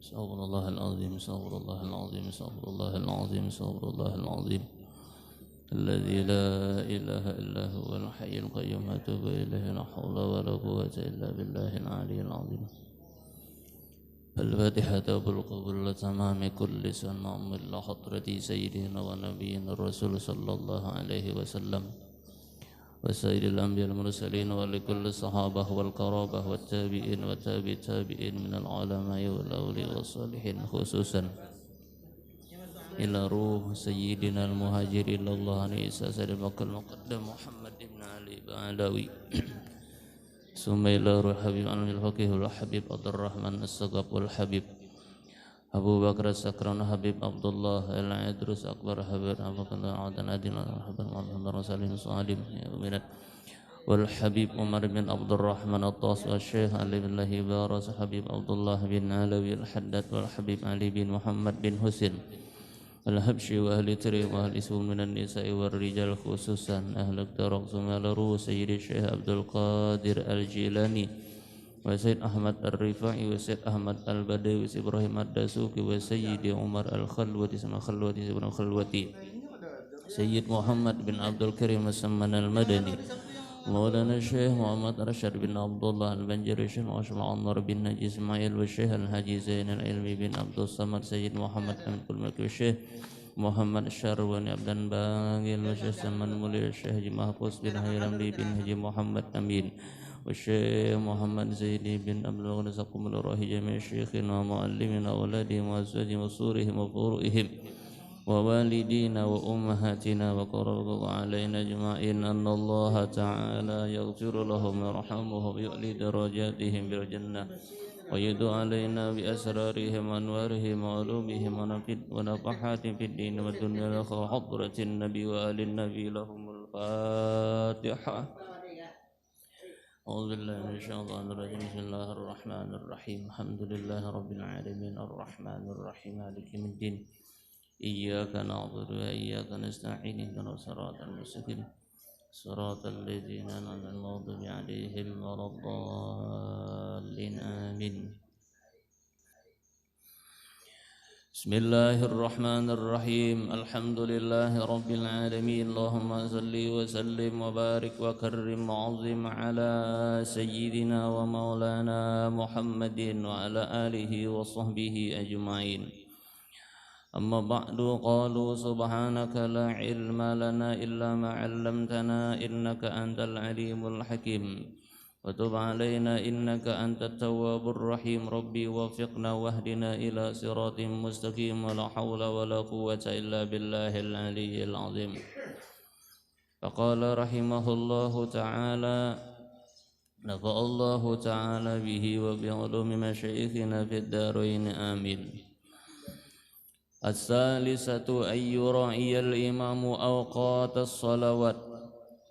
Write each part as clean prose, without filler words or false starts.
استغفر الله العظيم استغفر الله العظيم استغفر الله العظيم استغفر الله العظيم الذي لا إله إلا هو الحي القيوم أتوب إليه لا حول ولا قوة إلا بالله العلي العظيم. الفاتحة بالقبول تمام كل سنة من حضرة سيدنا ونبينا الرسول صلى الله عليه وسلم وسائر الأنبياء المرسلين ولكل الصحابة والقرابة والتابعين وتابع التابعين من العلماء والأولياء والصالحين خصوصا إلى روح سيدنا المهاجر إلى الله عليه السلام المقدم محمد بن علي بعلوي ثم إلى روح حبيب عن الفقيه والحبيب عبد الرحمن السقف والحبيب أبو بكر السكران حبيب عبد الله العدرس أكبر حبيب أبو بكر عدن أدين حبيب محمد رسول صالح والحبيب عمر بن عبد الرحمن الطاس والشيخ علي بن الله بارس حبيب عبد الله بن علوي الحداد والحبيب علي بن محمد بن حسين الحبشي وأهل تريم وأهل سوم من النساء والرجال خصوصا أهل الدرق ثم لرو سيد الشيخ عبد القادر الجيلاني وسيد أحمد الرفاعي وسيد أحمد البدوي وسيد إبراهيم الدسوقي وسيد عمر الخلوتي سمع خلوتي سيد خلوتي سيد محمد بن عبد الكريم السمان المدني مولانا الشيخ محمد رشد بن عبد الله البنجري الشيخ عمر بن نجي إسماعيل والشيخ الحاجي زين العلمي بن عبد الصمد سيد محمد بن كل ملك والشيخ محمد الشرواني عبد باقي والشيخ سمان مولي الشيخ حجي محفوظ بن هيرملي بن حجي محمد أمين والشيخ محمد زيدي بن عبد الغني سقم الله جميع شيخنا ومعلمنا وأولادهم وأزواجهم وصورهم وفروئهم ووالدينا وأمهاتنا وقربوا علينا أجمعين أن الله تعالى يغفر لهم ويرحمهم ويعلي درجاتهم بالجنة ويدعو علينا بأسرارهم وأنوارهم وعلومهم ونفحاتهم في الدين والدنيا حضرة النبي وآل النبي لهم الفاتحة. أعوذ بالله من الشيطان الرجيم بسم الله الرحمن الرحيم الحمد لله رب العالمين الرحمن الرحيم مالك يوم الدين إياك نعبد وإياك نستعين اهدنا الصراط المستقيم صراط الذين أنعمت المغضوب عليهم ولا الضالين آمين. بسم الله الرحمن الرحيم الحمد لله رب العالمين اللهم صل وسلم وبارك وكرم وعظم على سيدنا ومولانا محمد وعلى آله وصحبه أجمعين. أما بعد قالوا سبحانك لا علم لنا إلا ما علمتنا إنك أنت العليم الحكيم وتب علينا إنك أنت التواب الرحيم ربي وفقنا واهدنا إلى صراط مستقيم ولا حول ولا قوة إلا بالله العلي العظيم. فقال رحمه الله تعالى نفع الله تعالى به وبعلوم مشايخنا في الدارين آمين. الثالثة أن يراعي الإمام أوقات الصلوات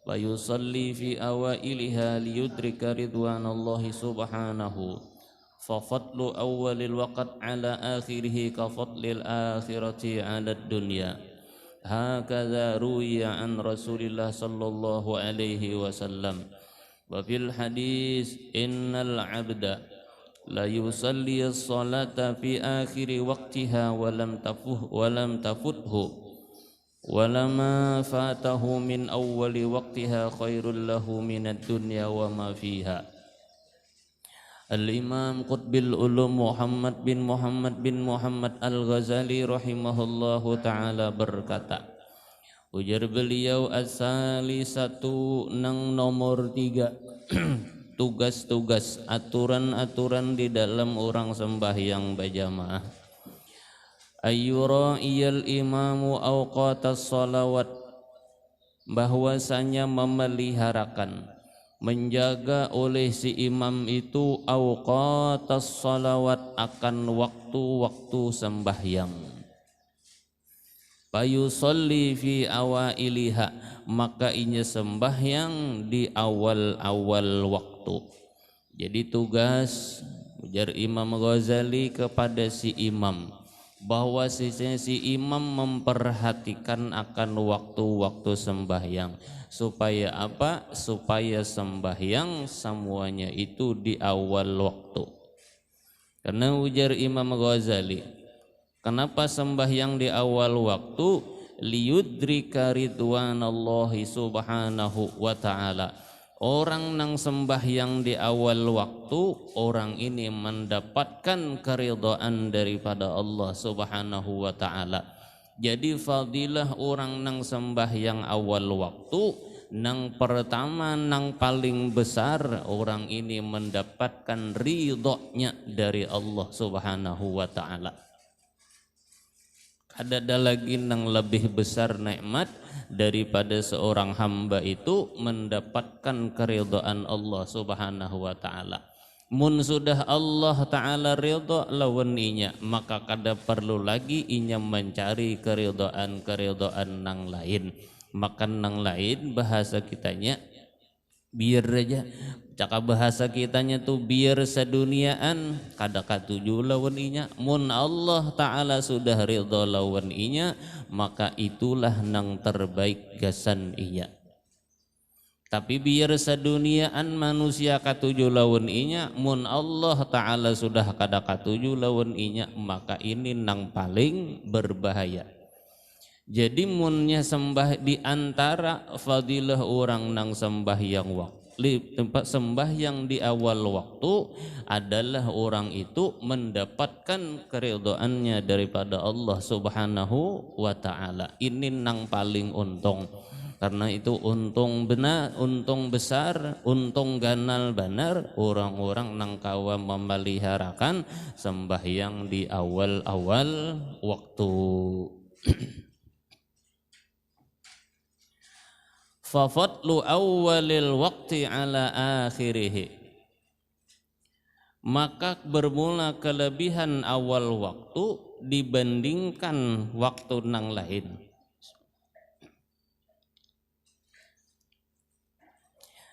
ويصلي في أوائلها ليدرك رضوان الله سبحانه ففضل أول الوقت على آخره كفضل الآخرة على الدنيا هكذا روي عن رسول الله صلى الله عليه وسلم. وفي الحديث إن العبد لا يصلي الصلاة في آخر وقتها ولم تفته ولما فاته من أول وقتها خير له من الدنيا وما فيها. Al-Imam Qutbil Ulum Muhammad bin Muhammad Al-Ghazali rahimahullahu ta'ala berkata, ujar beliau as-salisatu nang nomor 3 tugas-tugas aturan-aturan di dalam orang sembahyang berjamaah. Ayyura'iyal imamu awqatas salawat, bahwasanya memeliharakan menjaga oleh si imam itu awqatas salawat, akan waktu-waktu sembahyang. Fayusalli fi awailiha, maka inya sembahyang di awal-awal waktu. Jadi tugas ujar Imam Ghazali kepada si imam, bahwa si imam memperhatikan akan waktu-waktu sembahyang. Supaya apa? Supaya sembahyang semuanya itu di awal waktu. Karena ujar Imam Ghazali, kenapa sembahyang di awal waktu? Liyudrika ridwanallahi subhanahu wa ta'ala. Orang nang sembahyang di awal waktu, orang ini mendapatkan keridhaan daripada Allah subhanahu wa ta'ala. Jadi fadilah orang nang sembahyang awal waktu, nang pertama nang paling besar, orang ini mendapatkan ridhonya dari Allah subhanahu wa ta'ala. Ada lagi nang lebih besar nikmat daripada seorang hamba itu mendapatkan keridhaan Allah subhanahu wa ta'ala. Mun sudah Allah ta'ala ridha lawan inya, maka kada perlu lagi inya mencari keridhaan nang lain. Makan nang lain bahasa kitanya biar aja, cakap bahasa kitanya tuh biar seduniaan, kada katuju lawan inya. Mun Allah ta'ala sudah ridha lawan inya, maka itulah nang terbaik gasan inya. Tapi biar seduniaan manusia katuju lawan inya, mun Allah ta'ala sudah kada katuju lawan inya, maka ini nang paling berbahaya. Jadi munnya sembah di antara fadilah orang nang sembahyang waktu, tempat sembahyang di awal waktu adalah orang itu mendapatkan keridhaannya daripada Allah subhanahu wa ta'ala. Ini nang paling untung. Karena itu untung benar, untung besar, untung ganal benar orang-orang nang kawa memeliharakan sembahyang di awal-awal waktu. Fa fadlu awwalil waqti ala akhirih, maka bermula kelebihan awal waktu dibandingkan waktu nang lain.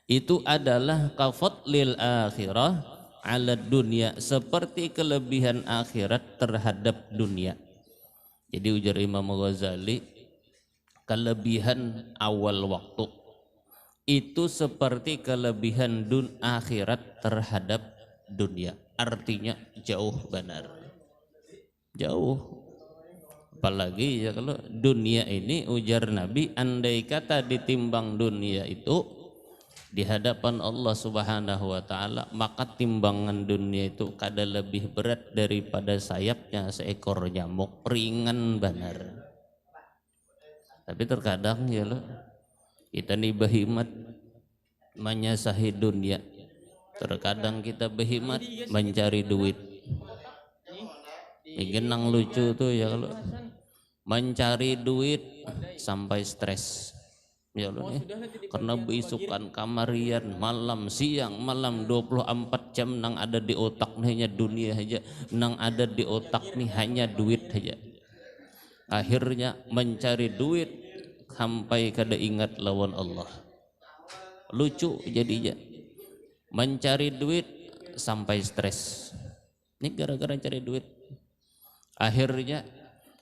Itu adalah kafadlil akhirah ala dunia, seperti kelebihan akhirat terhadap dunia. Jadi ujar Imam Ghazali, kelebihan awal waktu itu seperti kelebihan akhirat terhadap dunia. Artinya jauh benar, jauh. Apalagi ya kalau dunia ini ujar Nabi, andai kata ditimbang dunia itu di hadapan Allah subhanahu wa ta'ala, maka timbangan dunia itu kada lebih berat daripada sayapnya seekor nyamuk, ringan benar. Tapi terkadang ya lo, kita nih behimat menyasahi dunia, terkadang kita behimat mencari duit. Ini nang lucu tuh ya lo, mencari duit sampai stres. Ya Allah, karena beisukan kamarian malam siang malam 24 jam nang ada di otak nih hanya dunia aja, nang ada di otak nih hanya duit aja. Akhirnya mencari duit sampai kada ingat lawan Allah. Lucu jadinya, mencari duit sampai stres. Ini gara-gara cari duit. Akhirnya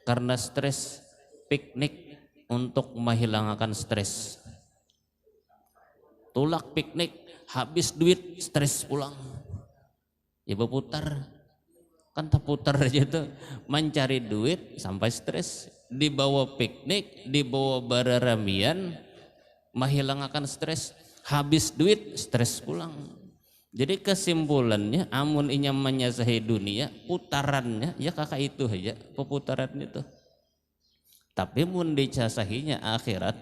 karena stres piknik untuk menghilangkan stres. Tulak piknik, habis duit, stres pulang. Ya berputar, kan terputar aja tuh. Mencari duit sampai stres, dibawa piknik, dibawa bararamian, menghilangkan stres. Habis duit, stres pulang. Jadi kesimpulannya, amun inya menyasahi dunia, putarannya ya kakak itu aja, peputaran itu. Tapi mun dicasahinya akhirat,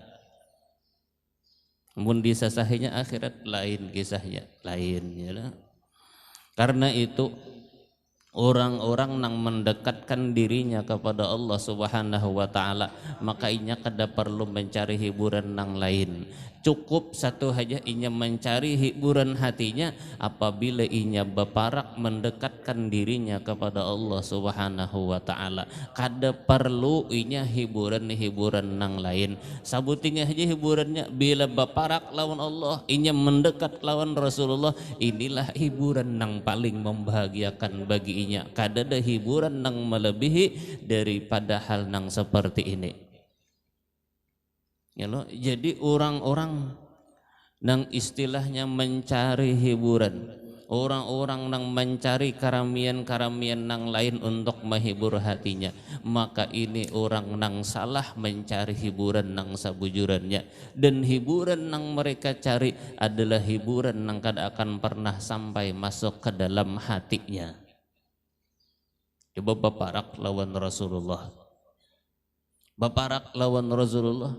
mun disasahinya akhirat lain kisahnya, lain ya lah. Karena itu orang-orang yang mendekatkan dirinya kepada Allah Subhanahu wa taala, maka inya kada perlu mencari hiburan yang lain. Cukup satu saja inya mencari hiburan hatinya apabila inya berparak mendekatkan dirinya kepada Allah Subhanahu wa taala. Kada perlu inya hiburan-hiburan yang lain. Sabutingnya aja hiburannya bila berparak lawan Allah, inya mendekat lawan Rasulullah, inilah hiburan yang paling membahagiakan bagi inya. Kada ada hiburan yang melebihi daripada hal yang seperti ini. Ya loh, jadi orang-orang yang istilahnya mencari hiburan, orang-orang yang mencari karamian-karamian yang lain untuk menghibur hatinya, maka ini orang yang salah mencari hiburan yang sebujurannya. Dan hiburan yang mereka cari adalah hiburan yang kada akan pernah sampai masuk ke dalam hatinya. Coba baparak lawan Rasulullah, baparak lawan Rasulullah,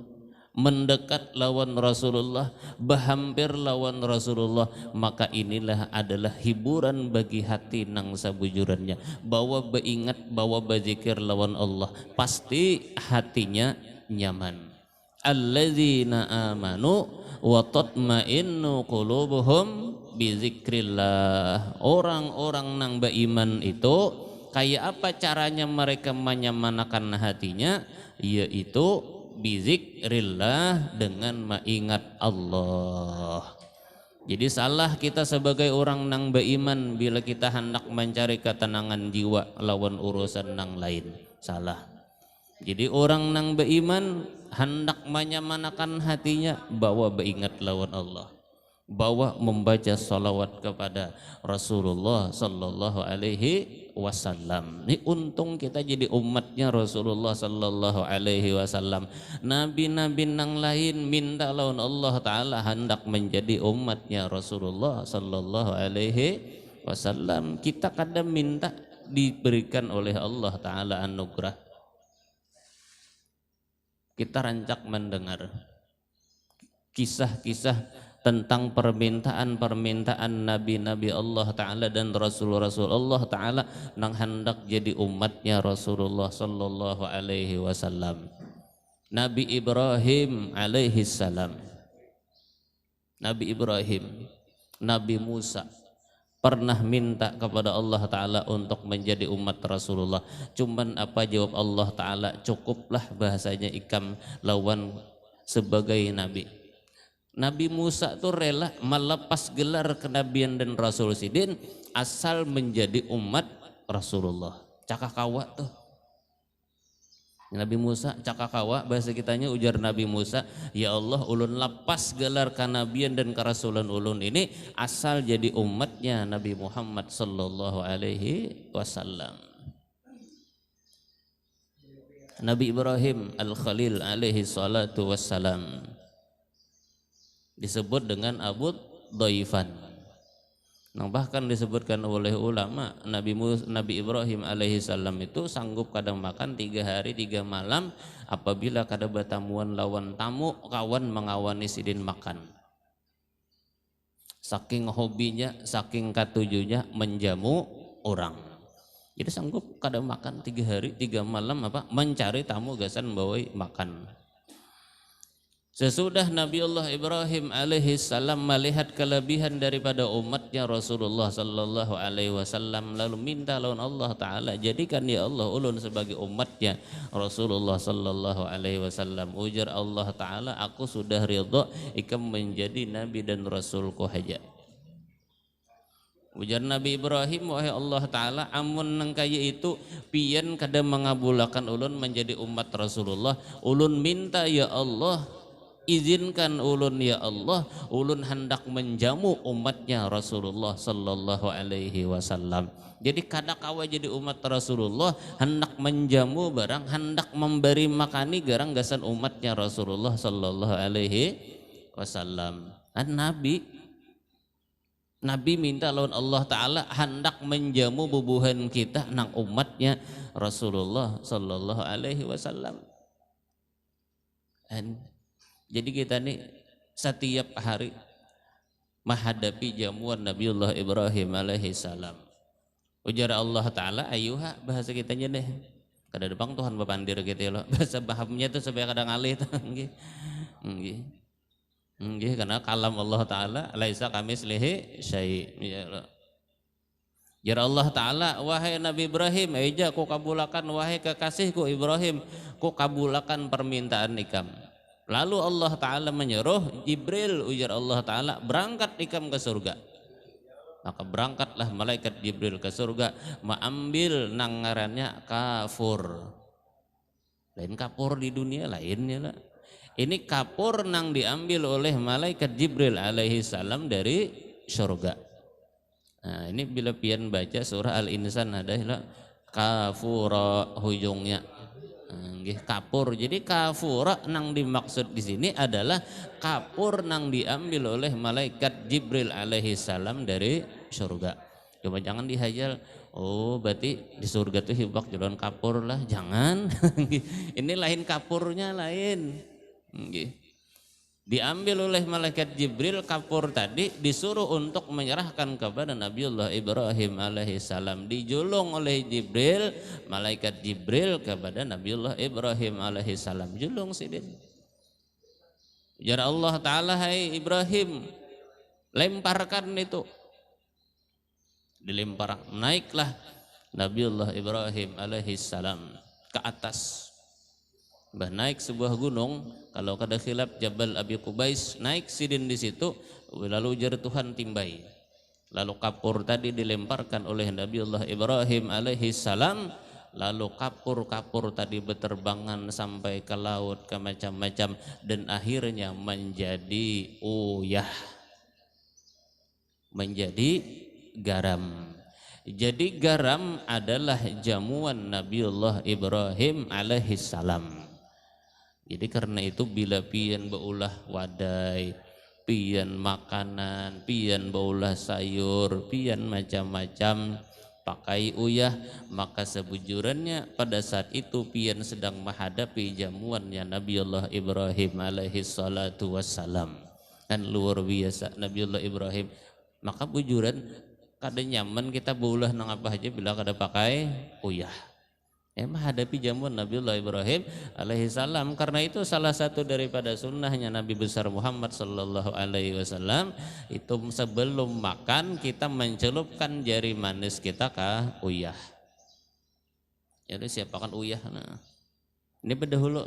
mendekat lawan Rasulullah, berhampir lawan Rasulullah, maka inilah adalah hiburan bagi hati nang sabujurannya. Bawa beingat, bawa berzikir lawan Allah, pasti hatinya nyaman. Alladzina amanu wa tatma'innu qulubuhum bizikrillah. Orang-orang nang beriman itu kayak apa caranya mereka menyemanakan hatinya? Yaitu bizikrillah, dengan mengingat Allah. Jadi salah kita sebagai orang nang beriman bila kita hendak mencari ketenangan jiwa lawan urusan nang lain. Salah. Jadi orang nang beriman hendak menyemanakan hatinya bawa beringat lawan Allah, bawa membaca salawat kepada Rasulullah sallallahu alaihi wasallam. Ini untung kita jadi umatnya Rasulullah sallallahu alaihi wasallam. Nabi-nabi nang lain minta lawan Allah taala hendak menjadi umatnya Rasulullah sallallahu alaihi wasallam. Kita kadang minta diberikan oleh Allah taala anugerah. Kita rancak mendengar kisah-kisah tentang permintaan-permintaan nabi-nabi Allah Ta'ala dan Rasul-Rasul Allah Ta'ala yang hendak jadi umatnya Rasulullah Sallallahu Alaihi Wasallam. Nabi Ibrahim alaihi salam, Nabi Ibrahim, Nabi Musa pernah minta kepada Allah Ta'ala untuk menjadi umat Rasulullah. Cuman apa jawab Allah Ta'ala? Cukuplah bahasanya ikam lawan sebagai nabi. Nabi Musa tuh rela melepas gelar kenabian dan Rasul Sidin asal menjadi umat Rasulullah. Cakakawa tuh Nabi Musa cakakawa, bahasa kitanya ujar Nabi Musa, ya Allah ulun lepas gelar kenabian dan kerasulan ulun ini asal jadi umatnya Nabi Muhammad sallallahu alaihi wasallam. Nabi Ibrahim Al-Khalil alaihi salatu wassalam disebut dengan Abu Dhaifan. Nah, bahkan disebutkan oleh ulama Nabi Ibrahim alaihi salam itu sanggup kadang makan 3 hari 3 malam apabila kada bertamuan lawan tamu kawan mengawani sidin makan. Saking hobinya, saking katujunya menjamu orang. Jadi sanggup kadang makan 3 hari 3 malam mencari tamu gasan bawai makan. Sesudah Nabi Allah Ibrahim alaihi salam melihat kelebihan daripada umatnya Rasulullah sallallahu alaihi wasallam, lalu minta lawan Allah Ta'ala, jadikan ya Allah ulun sebagai umatnya Rasulullah sallallahu alaihi wasallam. Ujar Allah Ta'ala, aku sudah ridha ikam menjadi nabi dan rasulku haja. Ujar Nabi Ibrahim, wahai Allah Ta'ala, amun nang kaya itu pian kada mengabulkan ulun menjadi umat Rasulullah, ulun minta ya Allah izinkan ulun ya Allah, ulun hendak menjamu umatnya Rasulullah sallallahu alaihi wasallam. Jadi kada kawa jadi umat Rasulullah hendak menjamu barang, hendak memberi makani garang gasan umatnya Rasulullah sallallahu alaihi wasallam. Nabi minta lawan Allah Ta'ala hendak menjamu bubuhan kita nang umatnya Rasulullah sallallahu alaihi wasallam. Jadi kita nih setiap hari menghadapi jamuan Nabiullah Ibrahim alaihi salam. Ujar Allah Ta'ala ayuha, bahasa kitanya deh. Kada depan Tuhan bapandir gitu loh. Bahasa pahamnya tuh supaya kadang alih tuh. Nggih, karena kalam Allah Ta'ala laisa kamislihi syai'. Ya Allah Ta'ala, wahai Nabi Ibrahim, eja ku kabulakan, wahai kekasihku Ibrahim, ku kabulakan permintaan ikam. Lalu Allah Ta'ala menyuruh Jibril, ujar Allah Ta'ala, berangkat ikam ke surga. Maka berangkatlah malaikat Jibril ke surga, mengambil nangarannya kafur. Lain kapur di dunia lainnya lah. Ini kapur nang diambil oleh malaikat Jibril alaihi salam dari surga. Nah, ini bila pian baca surah Al-Insan adalah kafura hujungnya. Kapur. Jadi kafura nang dimaksud di sini adalah kapur nang diambil oleh malaikat Jibril alaihi salam dari surga. Coba jangan dihayal. Oh, berarti di surga tuh hibak jalan kapur lah. Jangan. Ini lain kapurnya lain. Diambil oleh malaikat Jibril kapur tadi, disuruh untuk menyerahkan kepada Nabiullah Ibrahim alaihissalam. Dijulung oleh Jibril, malaikat Jibril kepada Nabiullah Ibrahim alaihissalam. Julung sidin. Ujar Allah Ta'ala, hai Ibrahim, lemparkan itu. Dilempar, naiklah Nabiullah Ibrahim alaihissalam ke atas. Naik sebuah gunung, kalau kada khilaf Jabal Abi Qubais, naik sidin di situ, lalu ujar Tuhan timbai. Lalu kapur tadi dilemparkan oleh Nabiullah Ibrahim alaihi salam, lalu kapur-kapur tadi berterbangan sampai ke laut, ke macam-macam, dan akhirnya menjadi uyah, menjadi garam. Jadi garam adalah jamuan Nabiullah Ibrahim alaihi salam. Jadi karena itu bila pian baulah wadai, pian makanan, pian baulah sayur, pian macam-macam pakai uyah, maka sebujurannya pada saat itu pian sedang menghadapi jamuannya Nabiullah Ibrahim alaihi salatu wassalam. Kan luar biasa Nabiullah Ibrahim. Maka bujuran kada nyaman kita baulah nang apa aja bila kada pakai uyah. Menghadapi jamuan Nabiullah Ibrahim alaihi salam. Karena itu salah satu daripada sunnahnya Nabi besar Muhammad sallallahu alaihi wasallam itu sebelum makan kita mencelupkan jari manis kita ke uyah. Jadi siapakan uyah. Nah, ini berdahulu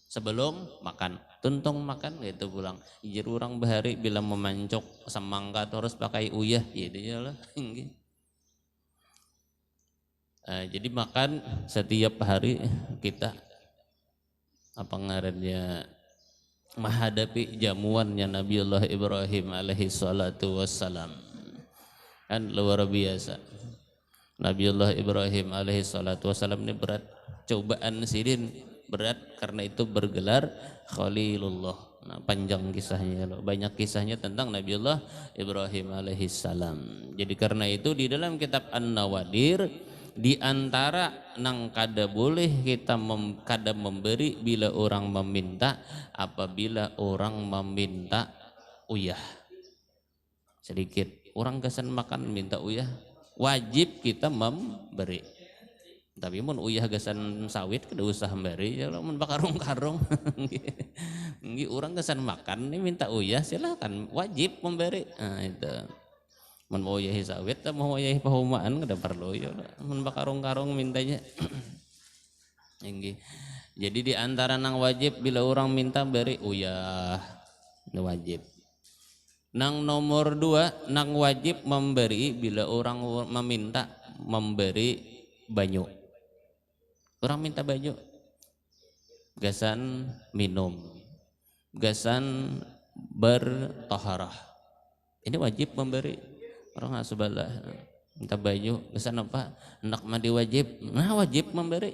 sebelum makan, tuntung makan gitu pulang. Jadi orang bahari bila memancok semangka harus pakai uyah, jadi lah. Jadi makan setiap hari kita apa ngarannya menghadapi jamuannya Nabiullah Ibrahim alaihi salatu wassalam. Kan luar biasa. Nabiullah Ibrahim alaihi salatu wassalam ini berat cobaan sidin, berat karena itu bergelar Khalilullah. Nah, panjang kisahnya loh. Banyak kisahnya tentang Nabiullah Ibrahim alaihi salam. Jadi karena itu di dalam kitab An-Nawadir di antara nang kada boleh kita kada memberi bila orang meminta, apabila orang meminta uyah sedikit. Orang kesan makan minta uyah, wajib kita memberi. Tapi mun uyah gasan sawit kada usah memberi, kalau mun bakarung-karung orang kesan makan ini minta uyah silakan, wajib memberi. Nah itu. Mun mau yahi sawit, mau yahi pahumaan kada perlu ya. Mun bakarung-karung mintanya. Jadi di antara nang wajib bila orang minta beri uyah, ini wajib. Nang nomor 2, nang wajib memberi bila orang meminta memberi banyu. Orang minta banyu, gasan minum, gasan bertaharah. Ini wajib memberi. Orang nggak sebelah minta baju kesan apa nak mandi wajib, nah wajib memberi.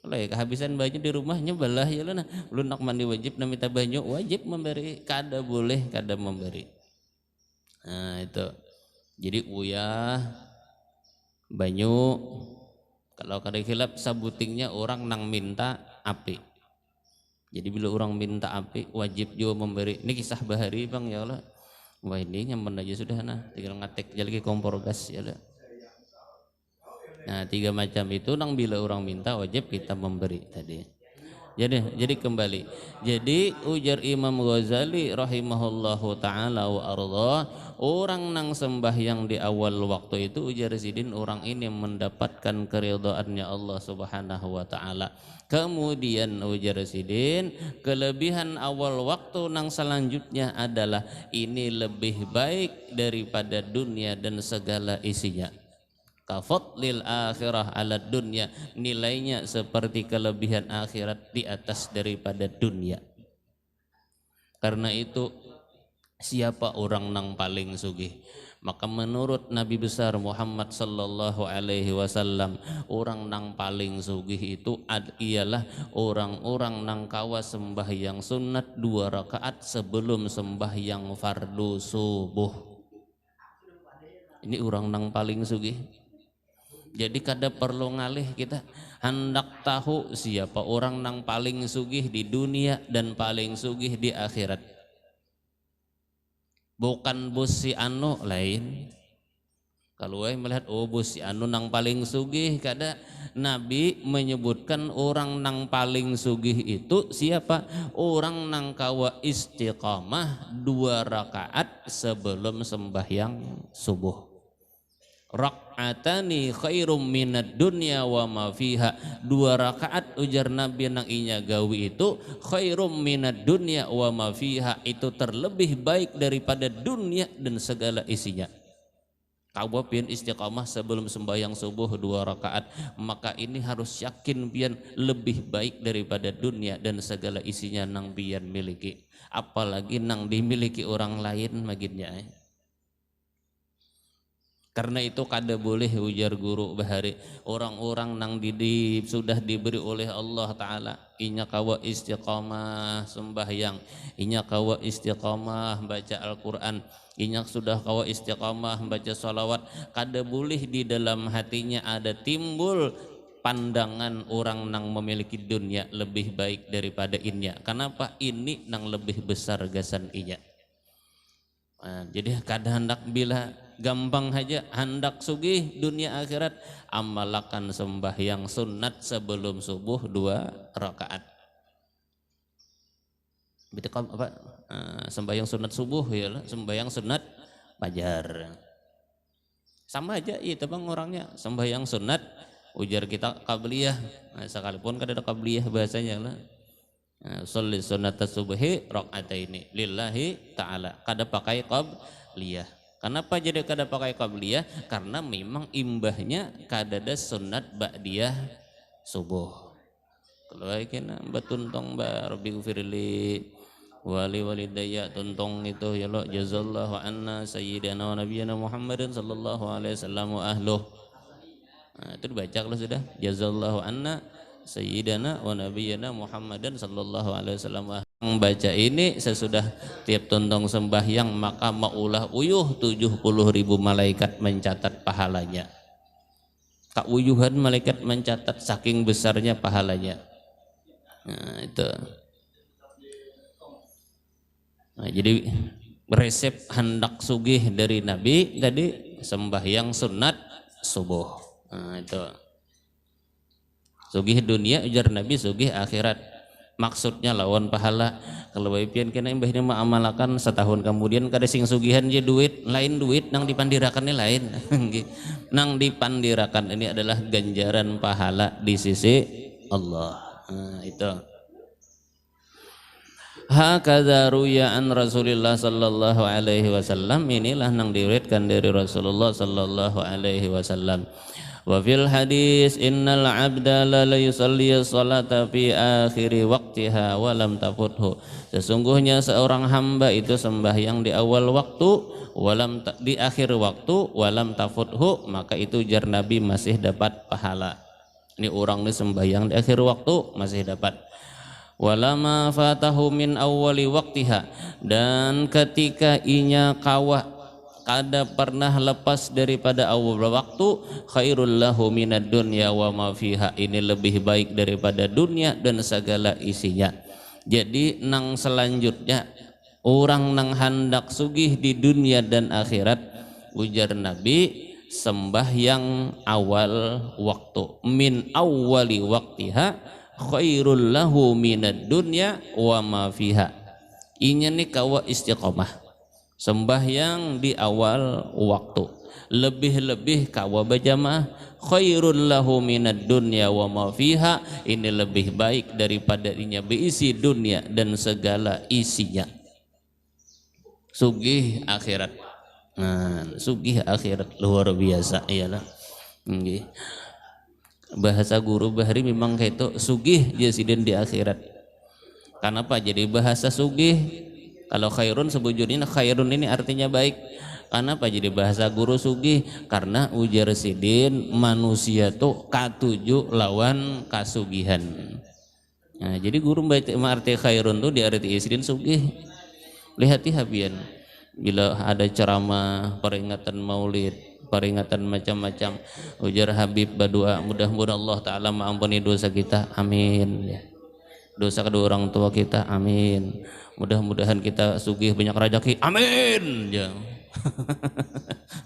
Kalau ya kehabisan baju di rumahnya belah ya lah, lu nak mandi wajib nak minta baju wajib memberi, kada boleh kada memberi. Nah itu jadi uyah banyu. Kalau kada khilaf sabutingnya orang nang minta api. Jadi bila orang minta api wajib juga memberi. Ini kisah bahari bang ya Allah. Wah ini nyaman aja sudah nah, tinggal ngatek aja lagi kompor gas ya lah. Nah 3 macam itu nang bila orang minta wajib kita memberi tadi. Jadi kembali. Jadi ujar Imam Ghazali rahimahullahu taala wa arda, orang nang sembahyang di awal waktu itu ujar Sidin orang ini mendapatkan keridhaannya Allah Subhanahu wa taala. Kemudian ujar Sidin, kelebihan awal waktu nang selanjutnya adalah ini lebih baik daripada dunia dan segala isinya. Kafadlil akhirah ala dunya, nilainya seperti kelebihan akhirat di atas daripada dunia. Karena itu siapa orang nang paling sugih? Maka menurut Nabi besar Muhammad sallallahu alaihi wasallam, orang nang paling sugih itu ialah orang-orang nang kawa sembahyang sunat 2 rakaat sebelum sembahyang fardu subuh. Ini orang nang paling sugih. Jadi kada perlu ngalih kita hendak tahu siapa orang nang paling sugih di dunia dan paling sugih di akhirat. Bukan bos si anu lain. Kalau melihat bos si anu nang paling sugih, kada. Nabi menyebutkan orang nang paling sugih itu siapa? Orang nang kawa istiqamah 2 rakaat sebelum sembahyang subuh. Rak'atani khairum minad dunya wa ma fiha, 2 rakaat ujar Nabi nang inya gawi itu khairum minad dunya wa ma fiha, itu terlebih baik daripada dunia dan segala isinya. Kawa pian istiqamah sebelum sembahyang subuh 2 rakaat, maka ini harus yakin pian lebih baik daripada dunia dan segala isinya nang pian miliki, apalagi nang dimiliki orang lain maginnya. Karena itu kada boleh ujar guru bahari orang-orang nang sudah diberi oleh Allah Ta'ala inya kawa istiqamah sembahyang, inya kawa istiqamah baca Al-Quran, inya sudah kawa istiqamah baca salawat, kada boleh di dalam hatinya ada timbul pandangan orang nang memiliki dunia lebih baik daripada inya. Kenapa? Ini nang lebih besar gasan inya. Nah, jadi kada hendak bila gampang saja hendak sugih dunia akhirat, amalakan sembahyang sunat sebelum subuh 2 rakaat. Betul apa? Sembahyang sunat subuh ya, sembahyang sunat fajar. Sama aja itu bang orangnya sembahyang sunat ujar kita qabliyah. Nah, sekalipun kada ada qabliyah bahasanya lah. Sholli sunata subhi rakaataini lillahi ta'ala, kada pakai qabliyah. Kenapa jadi kada pakai qabliyah? Karena memang imbahnya kada ada sunat ba'diyah subuh. Kalau kena batuntong ba rabbi ghfirli wali walidayya tuntong itu ya lo jazallahu anna sayyidina wa nabiyyina Muhammadin sallallahu alaihi wasallam wa ahluh. Nah, itu dibaca kalau sudah jazallahu anna sayyidina wa nabiyyina Muhammadin sallallahu alaihi wasallam. Baca ini sesudah tiap tuntong sembahyang maka maulah uyuh 70.000 malaikat mencatat pahalanya. Keuyuhan malaikat mencatat saking besarnya pahalanya. Nah, itu. Nah, jadi resep hendak sugih dari Nabi tadi sembahyang sunat subuh. Nah, itu. Sugih dunia ujar Nabi, sugih akhirat. Maksudnya lawan pahala. Kalau bayipian kena imbahnya ma'amalakan setahun kemudian kada sing sugihan je duit, lain duit nang dipandirakan ini lain. Nang dipandirakan ini adalah ganjaran pahala di sisi Allah. Nah, itu. Hakadza ruya an Rasulillah sallallahu alaihi wasallam, inilah nang diriwayatkan dari Rasulullah sallallahu alaihi wasallam. Wa fil hadis innal abda la yusalli sholata fi akhiri waqtiha wa lam tafuthu. Sesungguhnya seorang hamba itu sembahyang di awal waktu di akhir waktu walam tafuthu, maka itu jar Nabi masih dapat pahala. Ini orang ini sembahyang di akhir waktu masih dapat. Walama fatahu min awwali waqtiha, dan ketika inya kawah kada pernah lepas daripada awal waktu, khairul lahu minad dunya wa ma fiha, ini lebih baik daripada dunia dan segala isinya. Jadi nang selanjutnya orang nang hendak sugih di dunia dan akhirat, ujar Nabi, sembahyang awal waktu, min awali waktiha khairul lahu minad dunya wa ma fiha. Inya nih kawa istiqomah, sembahyang di awal waktu, lebih-lebih kawa berjamaah, khairul lahu minad dunya wa ma fiha, ini lebih baik daripada inya berisi dunia dan segala isinya. Sugih akhirat. Nah, sugih akhirat luar biasa iyalah. Nggih. Bahasa guru bahari memang kayak itu, sugih jasiden di akhirat. Kenapa jadi bahasa sugih? Kalau khairun sebujurnya khairun ini artinya baik. Kenapa jadi bahasa guru sugih? Karena ujar sidin manusia tuh katuju lawan kasugihan. Nah, jadi guru arti khairun tuh di arti sidin sugih. Lihati habian. Bila ada ceramah, peringatan maulid, peringatan macam-macam, ujar Habib berdoa, mudah-mudahan Allah Ta'ala mengampuni dosa kita, amin ya. Dosa kedua orang tua kita, amin. Mudah-mudahan kita sugih banyak rezeki, amin ya.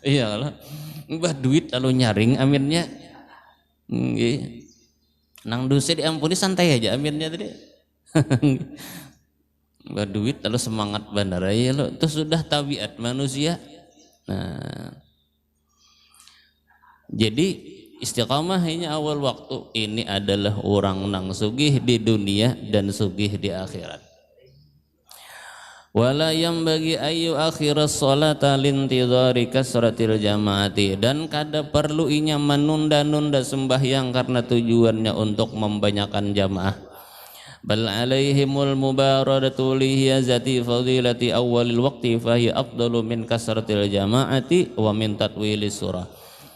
Iya lah, mbah duit lalu nyaring aminnya. Nang dosa diampuni santai aja aminnya tadi. Berduit lalu semangat bandara ya lo, itu sudah tabiat manusia. Nah, jadi istiqamah hanya awal waktu, ini adalah orang nang sugih di dunia dan sugih di akhirat. Wala yang bagi ayu akhirat sholata lintidhari kasratil jamaati, dan kada perlu inya menunda-nunda sembahyang karena tujuannya untuk membanyakan jamaah. Bal alaihimul mubaradatu lihiyazati fadilati awalil waqti fahi afdalu min kasratil jama'ati wa min tatwilis surah.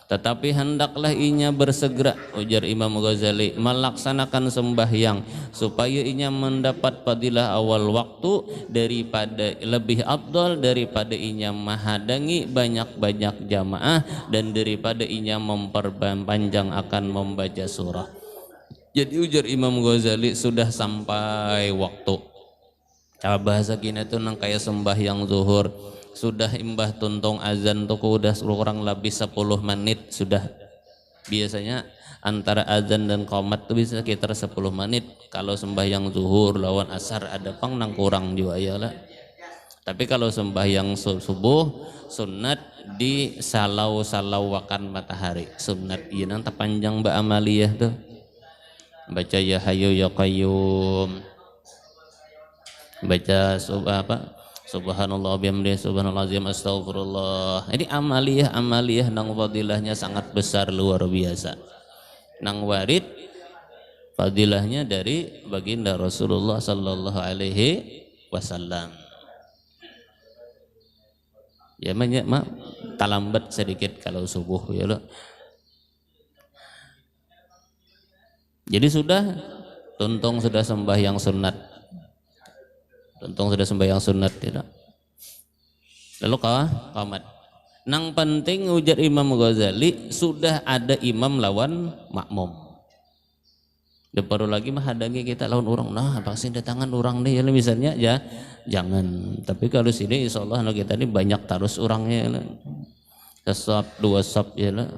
Tetapi hendaklah inya bersegera, ujar Imam Ghazali, melaksanakan sembahyang supaya inya mendapat fadilah awal waktu, daripada lebih afdal daripada inya menghadangi banyak-banyak jamaah dan daripada inya memperpanjang akan membaca surah. Jadi ujar Imam Ghazali, sudah sampai waktu. Cara bahasa kini itu nang kayak sembahyang zuhur, sudah imbah tuntung azan tuh udah kurang lebih 10 menit sudah. Biasanya antara azan dan qomat tuh bisa sekitar 10 menit. Kalau sembahyang zuhur lawan asar ada pang nang kurang juga ya lah. Tapi kalau sembahyang subuh sunat di salau wakan matahari. Sunat iya nang panjang Mbak Amaliyah tuh. Baca ya hayu ya qayyum, baca subhanallah bihamdihi subhanallazim astagfirullah. Ini amaliyah nang fadilahnya sangat besar luar biasa. Nang warid fadilahnya dari baginda Rasulullah sallallahu alaihi wasallam. Ya talambat sedikit kalau subuh ya lo. Jadi sudah tuntung sudah sembahyang sunat. Tuntung sudah sembahyang sunat tidak. Lalu qamat. Nang penting ujar Imam Ghazali, sudah ada imam lawan makmum. Dan baru lagi menghadangi kita lawan orang. Nah, pasti datangan orang nih ya misalnya ya. Jangan. Tapi kalau sini insyaallah kita ini banyak terus orangnya. Sesab dua sab ya lah.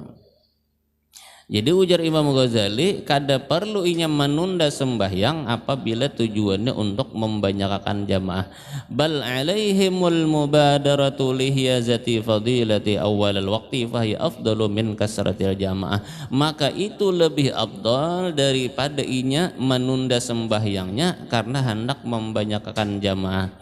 Jadi ujar Imam Ghazali, kada perlu inya menunda sembahyang apabila tujuannya untuk membanyakkan jamaah. Bal alaihimul mubadaratu lihiyazati fadilati awalal waqti fahi afdalu min kasratil jamaah. Maka itu lebih afdal daripada inya menunda sembahyangnya karena hendak membanyakkan jamaah.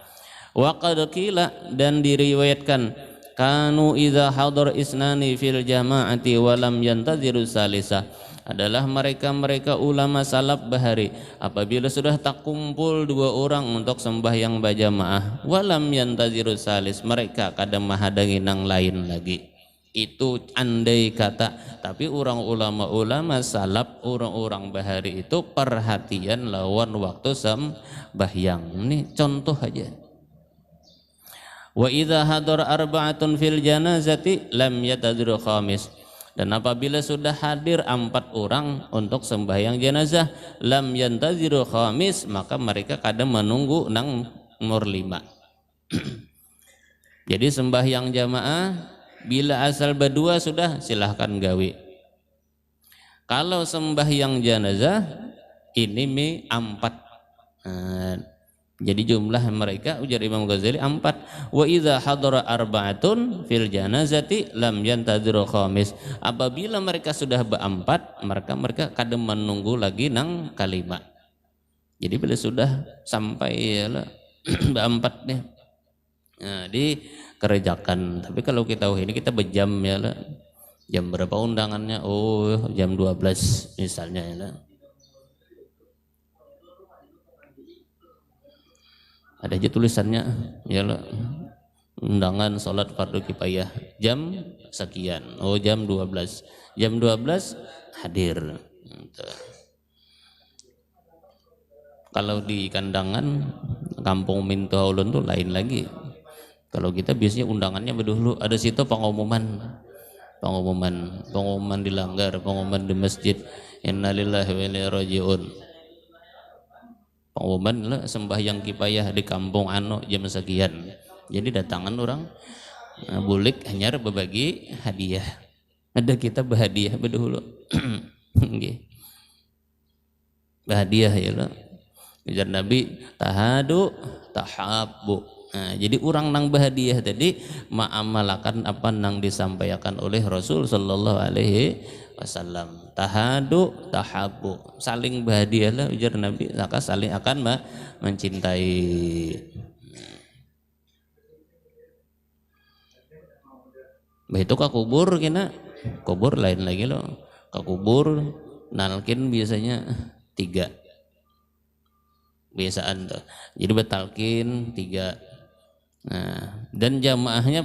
Wa qad qila, dan diriwayatkan, kanu idza hadar isnani fil jama'ati wa lam yantaziru salisa, adalah mereka ulama salaf bahari apabila sudah tak kumpul dua orang untuk sembahyang berjamaah, walam yantaziru salis, mereka kadang menghadangi nang lain lagi. Itu andai kata, tapi orang ulama salaf, orang-orang bahari itu perhatian lawan waktu sembahyang. Ini contoh aja. Wa idza hadar arba'atun fil janazati lam yatadru khamis, dan apabila sudah hadir 4 orang untuk sembahyang jenazah, lam yantaziru khamis, maka mereka kadang menunggu nang nomor 5. Jadi sembahyang jamaah bila asal berdua sudah silahkan gawe. Kalau sembahyang jenazah ini empat. Nah, jadi jumlah mereka ujar Imam Ghazali 4. Wa idza hadara arba'atun fil janazati lam yantadhiru khamis. Apabila mereka sudah berempat, mereka kadang menunggu lagi nang kalima. Jadi bila sudah sampai ya lah berempat nih. Nah, dikerjakan. Tapi kalau kita ini kita berjam ya lah. Jam berapa undangannya? Oh, jam 12 misalnya ya lah. Ada aja tulisannya ya lah, undangan sholat fardu kifayah jam sekian. Oh jam 12. Jam 12 hadir. Kalau di kandangan kampung Minto Ulun tuh lain lagi. Kalau kita biasanya undangannya dulu ada situ pengumuman dilanggar, pengumuman di masjid. Innalillahi wa inna ilaihi raji'un. Pengumuman lah sembahyang kifayah di kampung anu jam sekian. Jadi datangan orang bulik hanya berbagi hadiah. Ada kita berhadiah dulu. Berhadiah ya lo. Ujar Nabi tahadu tahabbu. Nah, jadi orang nang berhadiah tadi ma'amalakan apa nang disampaikan oleh Rasul sallallahu alaihi wasallam. Tahadu tahabbu, saling berhadiah lah ujar Nabi, maka saling akan mencintai. Begitu ke kubur kena, kubur lain lagi loh. Ke kubur nalkin biasanya 3 biasaan tuh. Jadi betalkin 3. Nah, dan jamaahnya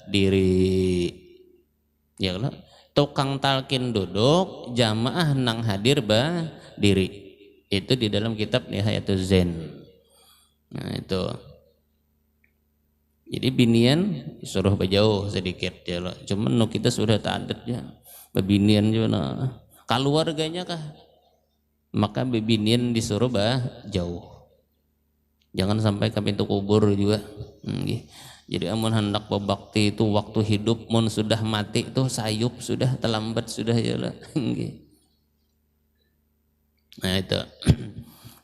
diri. Ya kalau tukang talkin duduk, jamaah nang hadir diri. Itu di dalam kitab Nihayatul Zen. Nah, itu. Jadi binian suruh berjauh sedikit ya loh. Cuman no kita sudah tak ada ya. Bebinian juga nah. Keluarganya kah? Maka bebinian disuruh jauh. Jangan sampai ke pintu kubur juga. Jadi amun hendak berbakti itu waktu hidup, mun sudah mati itu sayup sudah terlambat sudah ya lah. Nah itu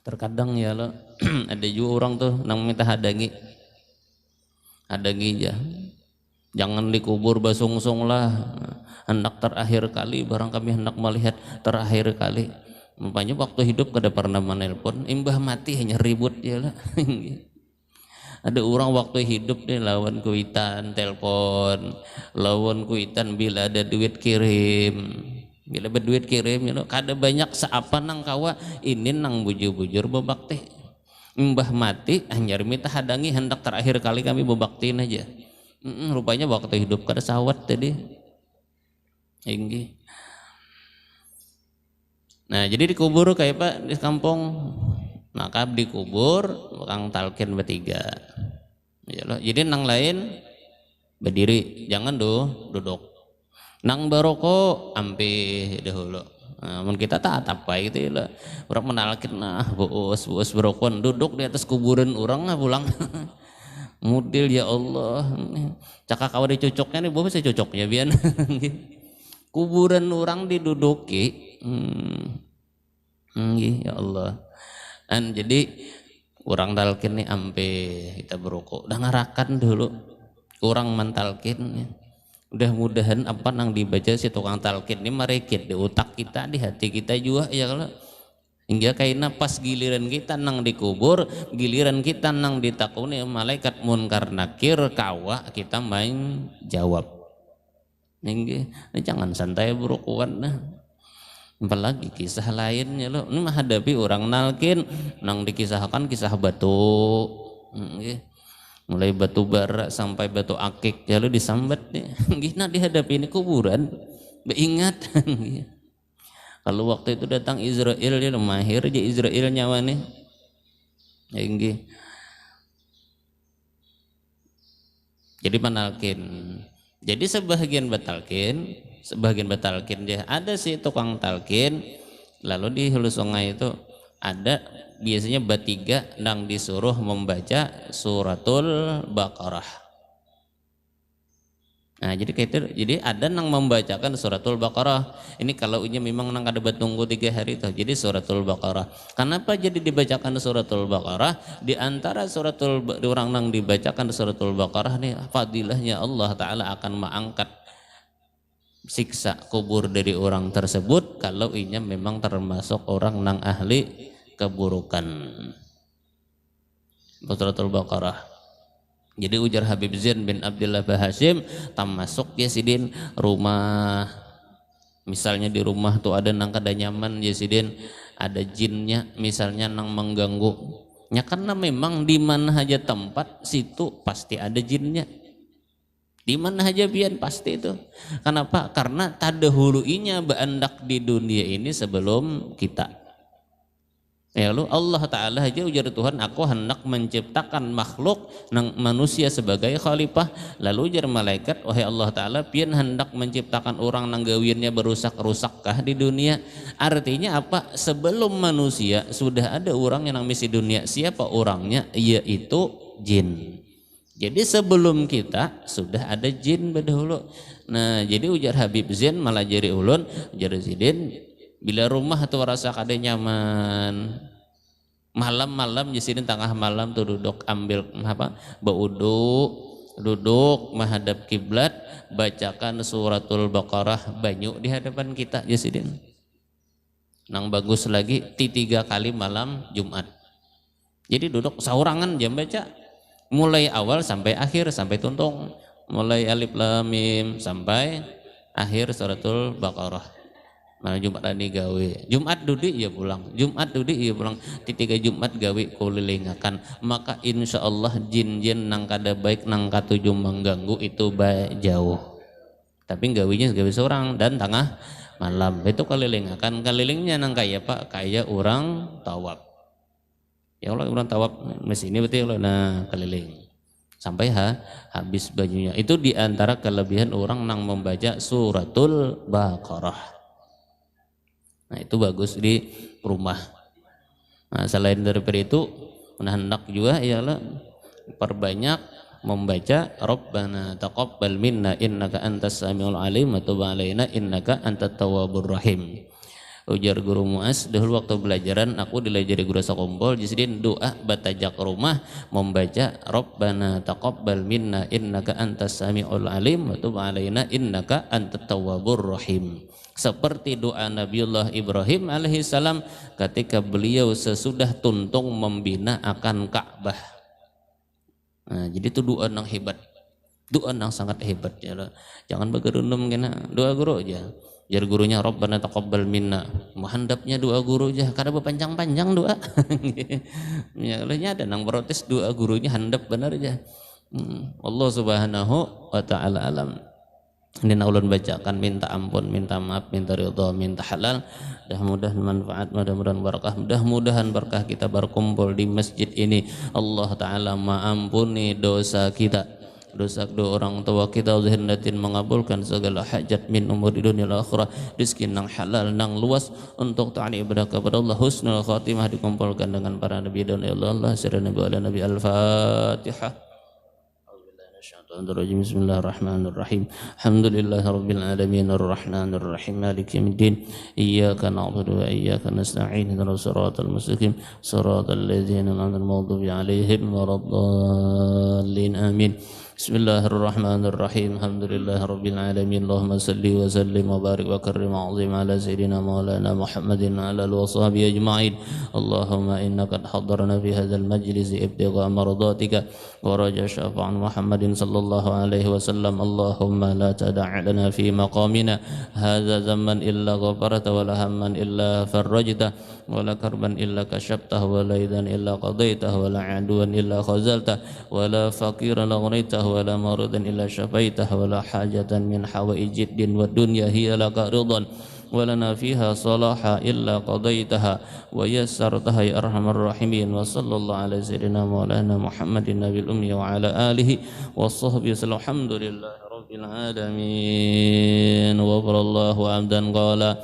terkadang ya lo ada juga orang tuh nang minta hadangi aja. Jangan dikubur basungsung lah. Hendak terakhir kali, barang kami hendak melihat terakhir kali. Makanya waktu hidup kada pernah menelpon, imbah mati hanya ribut ya lah. Ada orang waktu hidup nih lawan kuitan telepon, lawan kuitan bila ada duit kirim, bila berduit kirim ya lo. Kada banyak seapa nang kawa ini nang bujur-bujur bebakti. Imbah mati hanya minta hadangi hendak terakhir kali kami bebaktiin aja. Rupanya waktu hidup kada sawat tadi. Inggi. Nah jadi dikubur kayak Pak di kampung, maka dikubur kang talkin bertiga. Jadi nang lain berdiri, jangan duduk. Nang baroko ampe dahulu. Nah, kita tak apa gitu ya. Orang menalkin nah buus berokon duduk di atas kuburan orang pulang. Mudil ya Allah. Cakak kawa dicocoknya nih, bawa saya cocoknya biar. Kuburan orang diduduki. Ya Allah. Dan jadi orang talkin nih ampe kita berokok. Udah ngarakan dulu. Orang mentalkin ya. Mudah-mudahan apa nang dibaca si tukang talkin ini merekit di otak kita, di hati kita juga ya kalau hingga kaina pas giliran kita nang dikubur, giliran kita nang ditakuni malaikat munkar nakir kawa kita main jawab. Ini jangan santai berukuan nah. Apalagi kisah lainnya lo ini menghadapi orang nalkin nang dikisahkan kisah batu. Mulai batu bara sampai batu akik ya lo disambat nih. Nah dihadapi ini kuburan. Beingat. Kalau waktu itu datang Israel dia mahir aja Israel nyawa nih. Ya inggi. Jadi panalkin. Jadi sebagian batalkin dia ada sih tukang talkin lalu di hulu sungai itu ada biasanya bertiga nang disuruh membaca suratul Baqarah. Nah jadi ada nang membacakan suratul Baqarah. Ini kalau ini memang nang ada tunggu 3 hari tuh. Jadi suratul Baqarah. Kenapa jadi dibacakan suratul Baqarah? Di antara orang nang dibacakan suratul Baqarah nih fadilahnya Allah Taala akan mengangkat siksa kubur dari orang tersebut kalau inya memang termasuk orang nang ahli keburukan. Suratul Baqarah. Jadi ujar Habib Zain bin Abdullah Bahasim, termasuk ya sidin rumah, misalnya di rumah tuh ada nang kada nyaman ya sidin, ada jinnya misalnya nang mengganggu. Ya karena memang di mana aja tempat situ pasti ada jinnya. Di mana aja bian pasti itu. Kenapa? Karena tadahuluinya beandak di dunia ini sebelum kita. Ya lu Allah Ta'ala aja ujar Tuhan, aku hendak menciptakan makhluk manusia sebagai khalifah. Lalu ujar malaikat, wahai Allah Ta'ala, pian hendak menciptakan orang nang gawirnya berusak-rusakkah di dunia. Artinya apa? Sebelum manusia sudah ada orang yang nang misi dunia. Siapa orangnya? Yaitu jin. Jadi sebelum kita sudah ada jin berdahulu. Nah jadi ujar Habib Zain malah jari ulun, ujar Zidin, bila rumah tuh rasa kada nyaman, malam-malam jadi tengah malam tuh duduk ambil duduk menghadap kiblat, bacakan suratul Baqarah banyu di hadapan kita Yasidin. Nang bagus lagi 3 kali malam Jumat. Jadi duduk saurangan jam baca, mulai awal sampai akhir sampai tuntung, mulai alif lam mim sampai akhir suratul Baqarah. Nah Jumat tadi gawe, Jumat dudi ya pulang, Jumat dudi ya pulang, 3 Jumat gawe kulilingakan. Maka insya Allah jin-jin nang kada baik nang katuju mengganggu itu jauh. Tapi gawinya gawe seorang dan tengah malam itu kelilingakan. Kelilingnya nang kaya pak, kayak orang tawab. Ya Allah orang tawab mesin ini betul. Nah keliling sampai habis bajunya. Itu diantara kelebihan orang nang membaca suratul Baqarah. Nah itu bagus di rumah. Nah selain daripada itu hendak juga ialah perbanyak membaca Rabbana taqabbal minna innaka antas samiul alim wa tub alaina innaka antat tawwabur rahim. Ujar guru Muaz, dahulu waktu belajaran aku dilajari guru sakompol jadi doa batajak rumah membaca Rabbana taqabbal minna innaka antas samiul alim wa tub alaina innaka antat tawwabur rahim. Seperti doa Nabiullah Ibrahim alaihissalam ketika beliau sesudah tuntung membina akan Ka'bah. Nah, jadi itu doa yang hebat, doa yang sangat hebat. Ya. Jangan begerundum kena doa guru aja. Jar gurunya Rabbana taqabbal minna. Menghandapnya doa guru aja, kada panjang-panjang doa. Ya, lainnya ada nang protes doa gurunya handap benar aja. Allah Subhanahu wa taala alam. Ini ulun bacakan minta ampun, minta maaf, minta ridha, minta halal. Mudah-mudahan manfaat, mudah-mudahan barakah, mudah-mudahan berkah kita berkumpul di masjid ini. Allah Ta'ala mengampuni dosa kita, dosa kedua orang tua kita, zahir batin, mengabulkan segala hajat min umur di dunia akhirah, rezeki nang halal nang luas untuk ta'ala ibadah kepada Allah. Husnul khatimah dikumpulkan dengan para nabi dan Allah sirri nabi ala nabi. Al-Fatihah. Bismillahirrahmanirrahim. Alhamdulillahirabbil alamin arrahmanir rahim maliki yaumiddin. Iyyaka na'budu wa iyyaka nasta'in ihdinas siratal mustaqim siratal ladzina an'amta 'alaihim waladdallin. Amin. Bismillahirrahmanirrahim. Alhamdulillahirabbil alamin. Allahumma salli wa sallim wa barik wa karrim wa 'azim ala sayyidina maulana Muhammadin wa ala alihi wa sahbihi ajma'in. Allahumma innaka hadarna fi hadzal majlis ibtigha mardatika wa raja syafa'an Muhammadin sallallahu alaihi wasallam. Allahumma la tada'a lana fi maqamina hadza zamman illa ghafarta wa la hamman illa farajta wa la karban illa kashafta wa la idan illa qadaita wa la 'aduwan illa khazalta wa la faqiran aghnayta wa la maridan illa shafaita wa la hajatan min hawaijid din wa dunya hiya laka ridan wa lana fiha salaha illa qadaitaha wa yassartaha ya arhamar rahimin. Wa sallallahu ala sayyidina maulana Muhammadin nabil ummi wa ala alihi wa sahbihi sallam. Alhamdulillahi rabbil alamin. Wa qarallahu abdan qala